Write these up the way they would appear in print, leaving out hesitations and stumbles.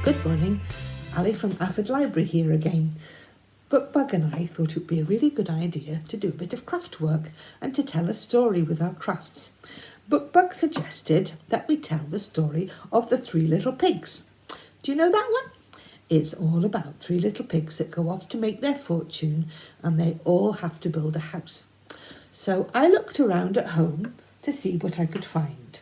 Good morning, Ali from Alford Library here again. Bookbug and I thought it would be a really good idea to do a bit of craft work and to tell a story with our crafts. Bookbug suggested that we tell the story of the Three Little Pigs. Do you know that one? It's all about three little pigs that go off to make their fortune and they all have to build a house. So I looked around at home to see what I could find.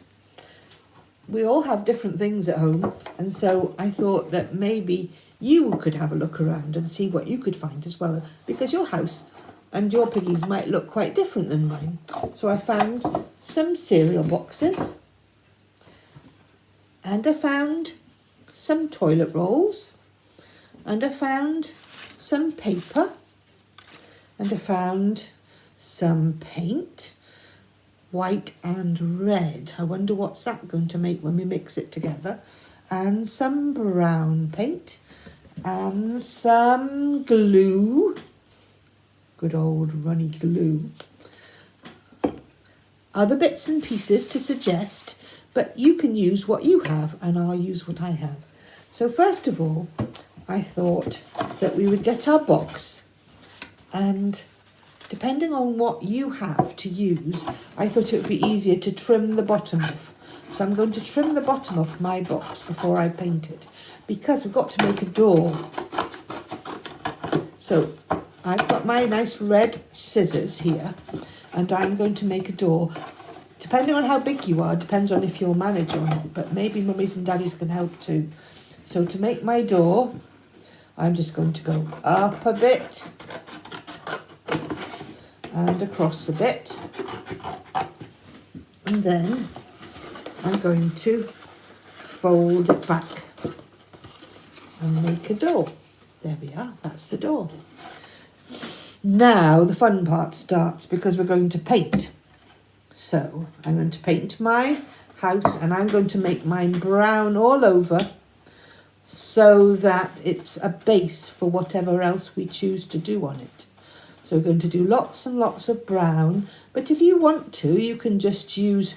We all have different things at home, and so I thought that maybe you could have a look around and see what you could find as well, because your house and your piggies might look quite different than mine. So I found some cereal boxes, and I found some toilet rolls, and I found some paper, and I found some paint, white and red. I wonder what's that going to make when we mix it together. And some brown paint and some glue, good old runny glue. Other bits and pieces to suggest, but you can use what you have and I'll use what I have. So first of all, I thought that we would get our box, and depending on what you have to use, I thought it would be easier to trim the bottom off. So I'm going to trim the bottom off my box before I paint it, because we've got to make a door. So I've got my nice red scissors here, and I'm going to make a door. Depending on how big you are, depends on if you'll manage or not, but maybe mummies and daddies can help too. So to make my door, I'm just going to go up a bit and across a bit, and then I'm going to fold it back and make a door. There we are, that's the door. Now the fun part starts, because we're going to paint. So I'm going to paint my house, and I'm going to make mine brown all over so that it's a base for whatever else we choose to do on it. So we're going to do lots and lots of brown, but if you want to, you can just use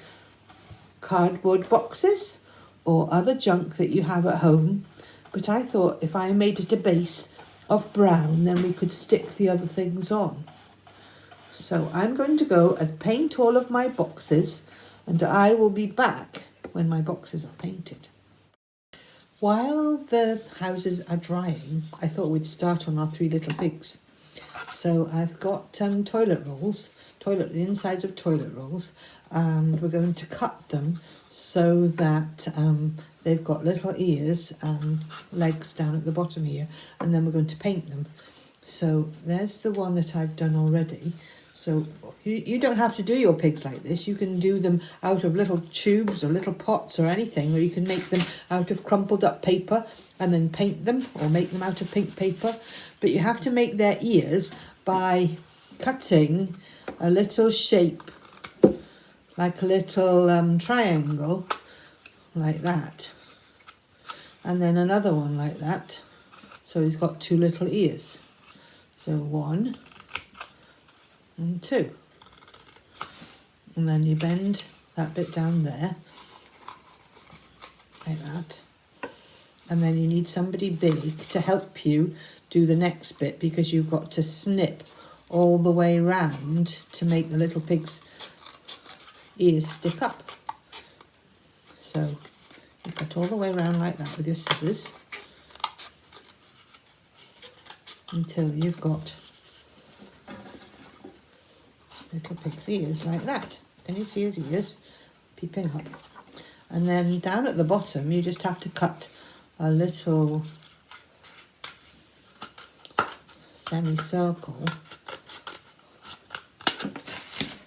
cardboard boxes or other junk that you have at home. But I thought if I made it a base of brown, then we could stick the other things on. So I'm going to go and paint all of my boxes, and I will be back when my boxes are painted. While the houses are drying, I thought we'd start on our Three Little Pigs. So I've got toilet rolls, the insides of toilet rolls, and we're going to cut them so that they've got little ears and legs down at the bottom here, and then we're going to paint them. So there's the one that I've done already. So you don't have to do your pigs like this. You can do them out of little tubes or little pots or anything, or you can make them out of crumpled up paper and then paint them, or make them out of pink paper. But you have to make their ears by cutting a little shape, like a little triangle, like that. And then another one like that. So he's got two little ears. So 1 and 2. And then you bend that bit down there, like that. And then you need somebody big to help you do the next bit, because you've got to snip all the way round to make the little pig's ears stick up. So you cut all the way around like that with your scissors until you've got little pig's ears like that. Can you see his ears peeping up? And then down at the bottom you just have to cut a little semicircle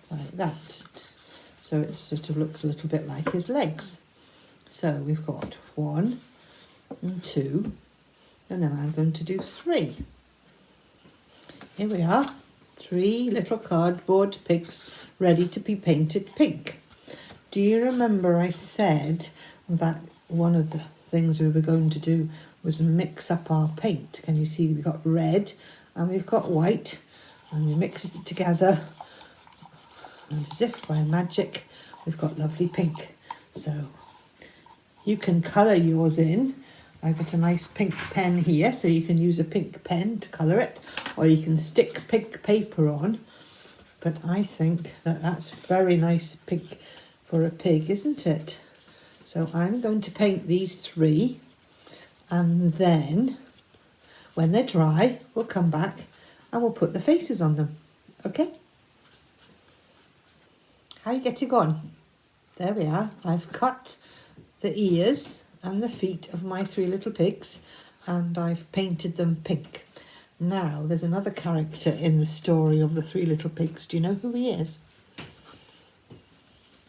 like that, so it sort of looks a little bit like his legs. So we've got 1 and 2, and then I'm going to do 3. Here we are, 3 little cardboard pigs ready to be painted pink. Do you remember I said that one of the things we were going to do was mix up our paint? Can you see we've got red and we've got white, and we mix it together, and as if by magic we've got lovely pink. So you can colour yours in I've got a nice pink pen here, so you can use a pink pen to colour it, or you can stick pink paper on. But I think that that's very nice pink for a pig, isn't it? So I'm going to paint these 3, and then when they're dry, we'll come back and we'll put the faces on them. Okay? How are you getting on? There we are. I've cut the ears and the feet of my 3 little pigs, and I've painted them pink. Now, there's another character in the story of the 3 little pigs. Do you know who he is?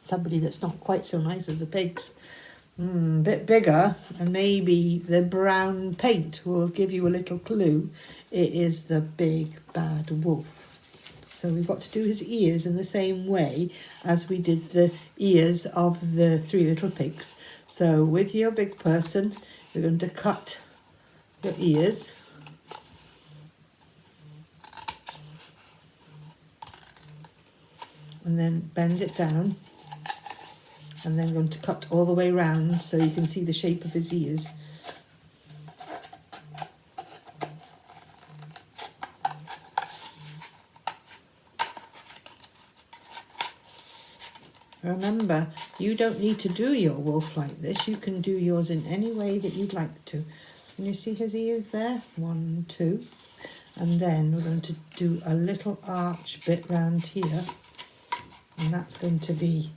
Somebody that's not quite so nice as the pigs. Bit bigger, and maybe the brown paint will give you a little clue. It is the big bad wolf. So we've got to do his ears in the same way as we did the ears of the 3 little pigs. So with your big person, you're going to cut your ears. And then bend it down, and then going to cut all the way round so you can see the shape of his ears. Remember, you don't need to do your wolf like this. You can do yours in any way that you'd like to. Can you see his ears there? 1, 2. And then we're going to do a little arch bit round here. And that's going to be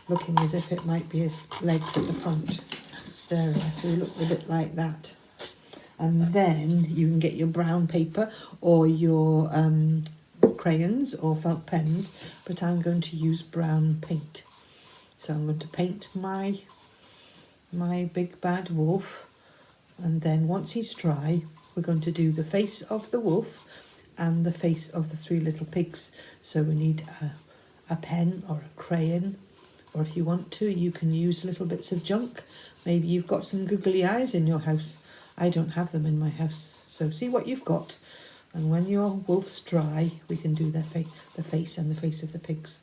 looking as if it might be his legs at the front. There, so he looks a bit like that. And then you can get your brown paper or your crayons or felt pens, but I'm going to use brown paint. So I'm going to paint my big bad wolf, and then once he's dry, we're going to do the face of the wolf and the face of the 3 little pigs. So we need a pen or a crayon, or if you want to, you can use little bits of junk. Maybe you've got some googly eyes in your house. I don't have them in my house. So see what you've got, and when your wolf's dry, we can do the face and the face of the pigs.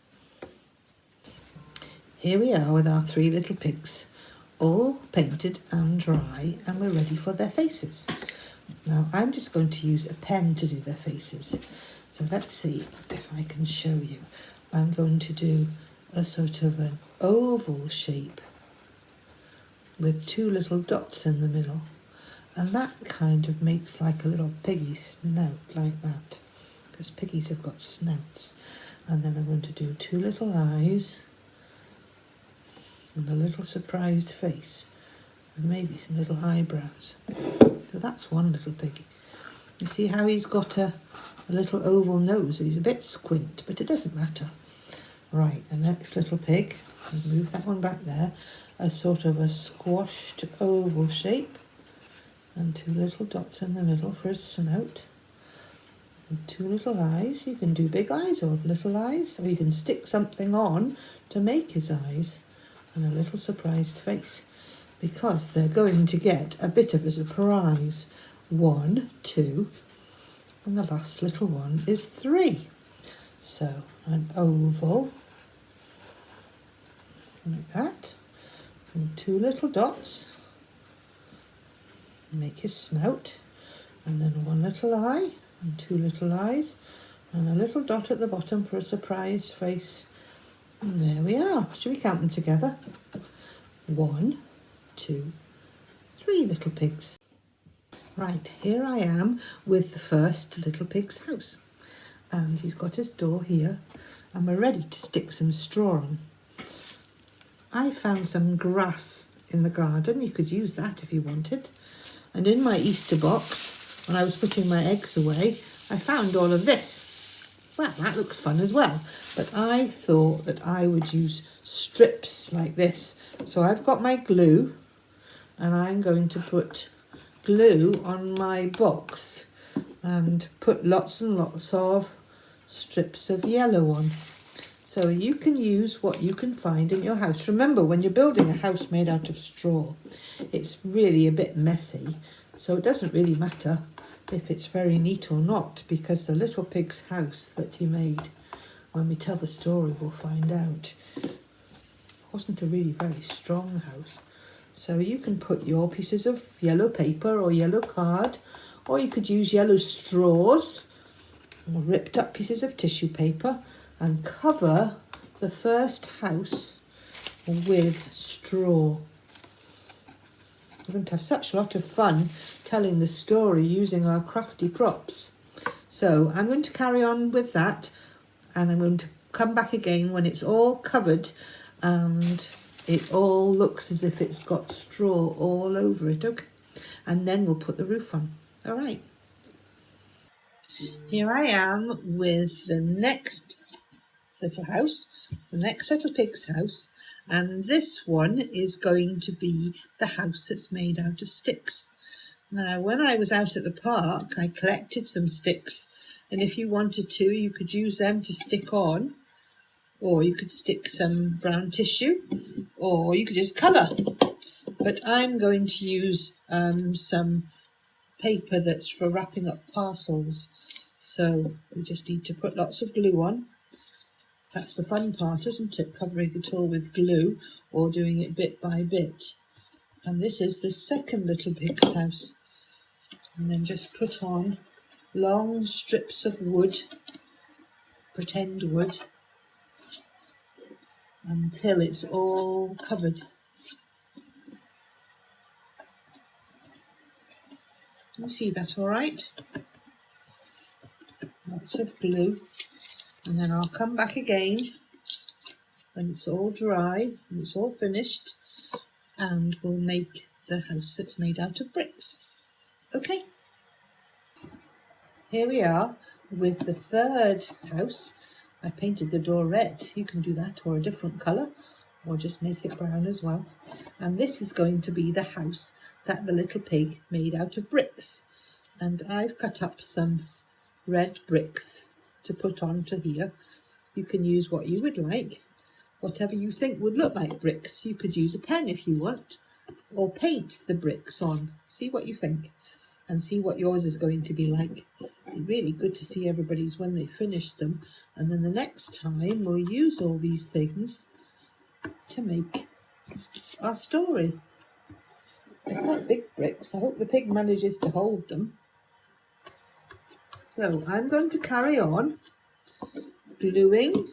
Here we are with our 3 little pigs, all painted and dry, and we're ready for their faces. Now I'm just going to use a pen to do their faces. So let's see if I can show you. I'm going to do a sort of an oval shape with 2 little dots in the middle, and that kind of makes like a little piggy snout like that, because piggies have got snouts. And then I'm going to do 2 little eyes and a little surprised face, and maybe some little eyebrows. So that's one little piggy. You see how he's got a little oval nose. He's a bit squint, but it doesn't matter. Right, the next little pig, I'll move that one back there, a sort of a squashed oval shape, and 2 little dots in the middle for his snout, and 2 little eyes. You can do big eyes or little eyes, or you can stick something on to make his eyes, and a little surprised face, because they're going to get a bit of a surprise. 1, 2, and the last little one is 3. So an oval, like that, and 2 little dots, make his snout, and then 1 little eye, and 2 little eyes, and a little dot at the bottom for a surprised face. And there we are. Should we count them together? 1, 2, 3 little pigs. Right, here I am with the first little pig's house. And he's got his door here, and we're ready to stick some straw on. I found some grass in the garden. You could use that if you wanted. And in my Easter box, when I was putting my eggs away, I found all of this. Well, that looks fun as well. But I thought that I would use strips like this. So I've got my glue, and I'm going to put glue on my box and put lots and lots of strips of yellow on. So you can use what you can find in your house. Remember, when you're building a house made out of straw, it's really a bit messy. So it doesn't really matter if it's very neat or not, because the little pig's house that he made, when we tell the story, we'll find out, wasn't a really very strong house. So you can put your pieces of yellow paper or yellow card, or you could use yellow straws or ripped up pieces of tissue paper and cover the first house with straw. We're going to have such a lot of fun telling the story using our crafty props. So I'm going to carry on with that, and I'm going to come back again when it's all covered and it all looks as if it's got straw all over it, okay? And then we'll put the roof on. All right. Here I am with the next little house, the next little pig's house, and this one is going to be the house that's made out of sticks. Now, when I was out at the park, I collected some sticks, and if you wanted to, you could use them to stick on, or you could stick some brown tissue, or you could just colour. But I'm going to use some paper that's for wrapping up parcels. So we just need to put lots of glue on. That's the fun part, isn't it? Covering it all with glue or doing it bit by bit. And this is the second little pig's house. And then just put on long strips of wood, pretend wood, until it's all covered. You see that all right? Lots of glue. And then I'll come back again when it's all dry and it's all finished, and we'll make the house that's made out of bricks. Okay? Here we are with the third house. I painted the door red. You can do that, or a different colour, or just make it brown as well. And this is going to be the house that the little pig made out of bricks. And I've cut up some red bricks to put onto here. You can use what you would like, whatever you think would look like bricks. You could use a pen if you want, or paint the bricks on. See what you think and see what yours is going to be like. It'd be really good to see everybody's when they finish them, and then the next time we'll use all these things to make our story. They're quite big bricks. I hope the pig manages to hold them. So I'm going to carry on gluing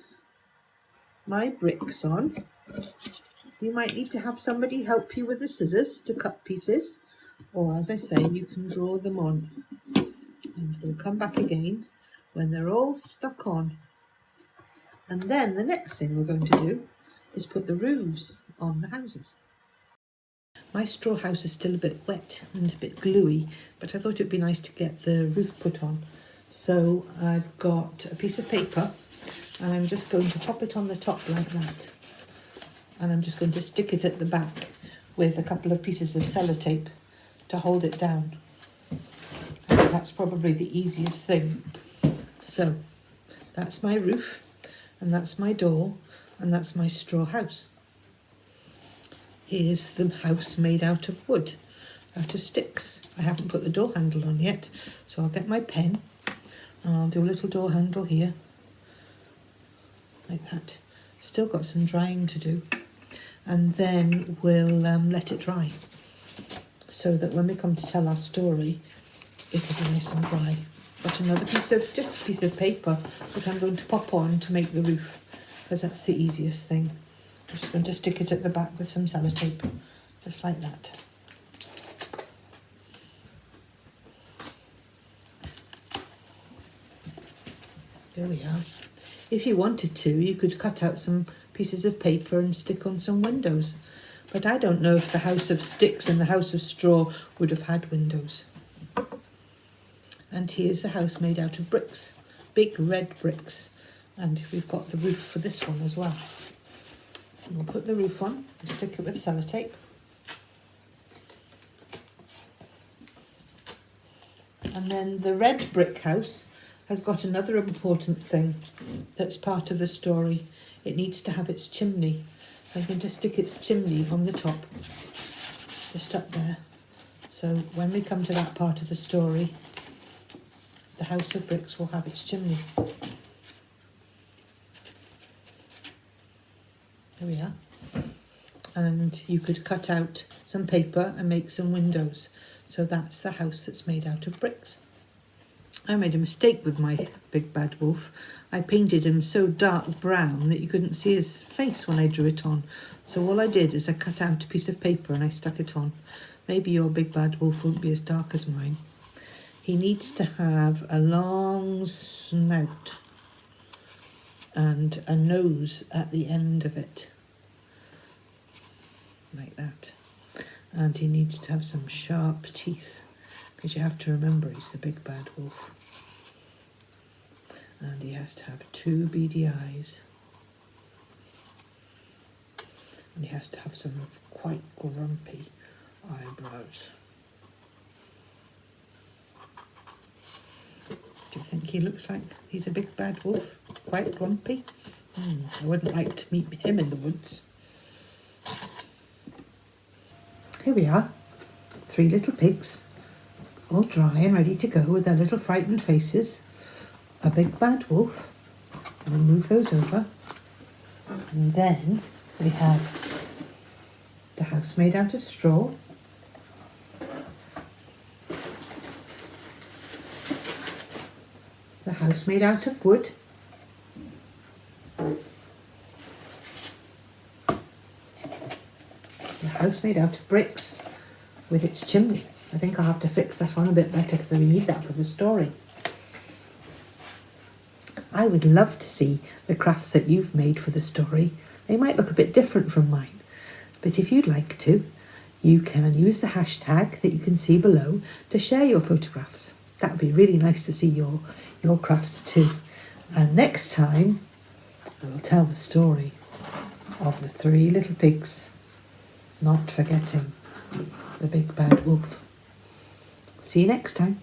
my bricks on. You might need to have somebody help you with the scissors to cut pieces, or as I say, you can draw them on. And we'll come back again when they're all stuck on. And then the next thing we're going to do is put the roofs on the houses. My straw house is still a bit wet and a bit gluey, but I thought it'd be nice to get the roof put on. So I've got a piece of paper, and I'm just going to pop it on the top like that. And I'm just going to stick it at the back with a couple of pieces of sellotape to hold it down. I think that's probably the easiest thing. So that's my roof, and that's my door, and that's my straw house. Here's the house made out of wood, out of sticks. I haven't put the door handle on yet, so I'll get my pen and I'll do a little door handle here, like that. Still got some drying to do, and then we'll let it dry, so that when we come to tell our story, it'll be nice and dry. Got another piece of paper that I'm going to pop on to make the roof, because that's the easiest thing. I'm just going to stick it at the back with some sellotape, just like that. There we are. If you wanted to, you could cut out some pieces of paper and stick on some windows. But I don't know if the house of sticks and the house of straw would have had windows. And here's the house made out of bricks, big red bricks. And we've got the roof for this one as well. And we'll put the roof on and stick it with sellotape. And then the red brick house has got another important thing that's part of the story. It needs to have its chimney. So I'm going to stick its chimney on the top, just up there. So when we come to that part of the story, the house of bricks will have its chimney. There we are. And you could cut out some paper and make some windows. So that's the house that's made out of bricks. I made a mistake with my big bad wolf. I painted him so dark brown that you couldn't see his face when I drew it on. So all I did is I cut out a piece of paper and I stuck it on. Maybe your big bad wolf won't be as dark as mine. He needs to have a long snout and a nose at the end of it, like that. And he needs to have some sharp teeth, because you have to remember he's the big bad wolf. And he has to have 2 beady eyes. And he has to have some quite grumpy eyebrows. Do you think he looks like he's a big bad wolf? Quite grumpy? I wouldn't like to meet him in the woods. Here we are, 3 little pigs, all dry and ready to go with their little frightened faces. A big bad wolf. And we'll move those over. And then we have the house made out of straw. The house made out of wood. The house made out of bricks with its chimney. I think I'll have to fix that one a bit better because we need that for the story. I would love to see the crafts that you've made for the story. They might look a bit different from mine, but if you'd like to, you can use the hashtag that you can see below to share your photographs. That would be really nice to see your crafts too. And next time, we'll tell the story of the 3 little pigs, not forgetting the big bad wolf. See you next time.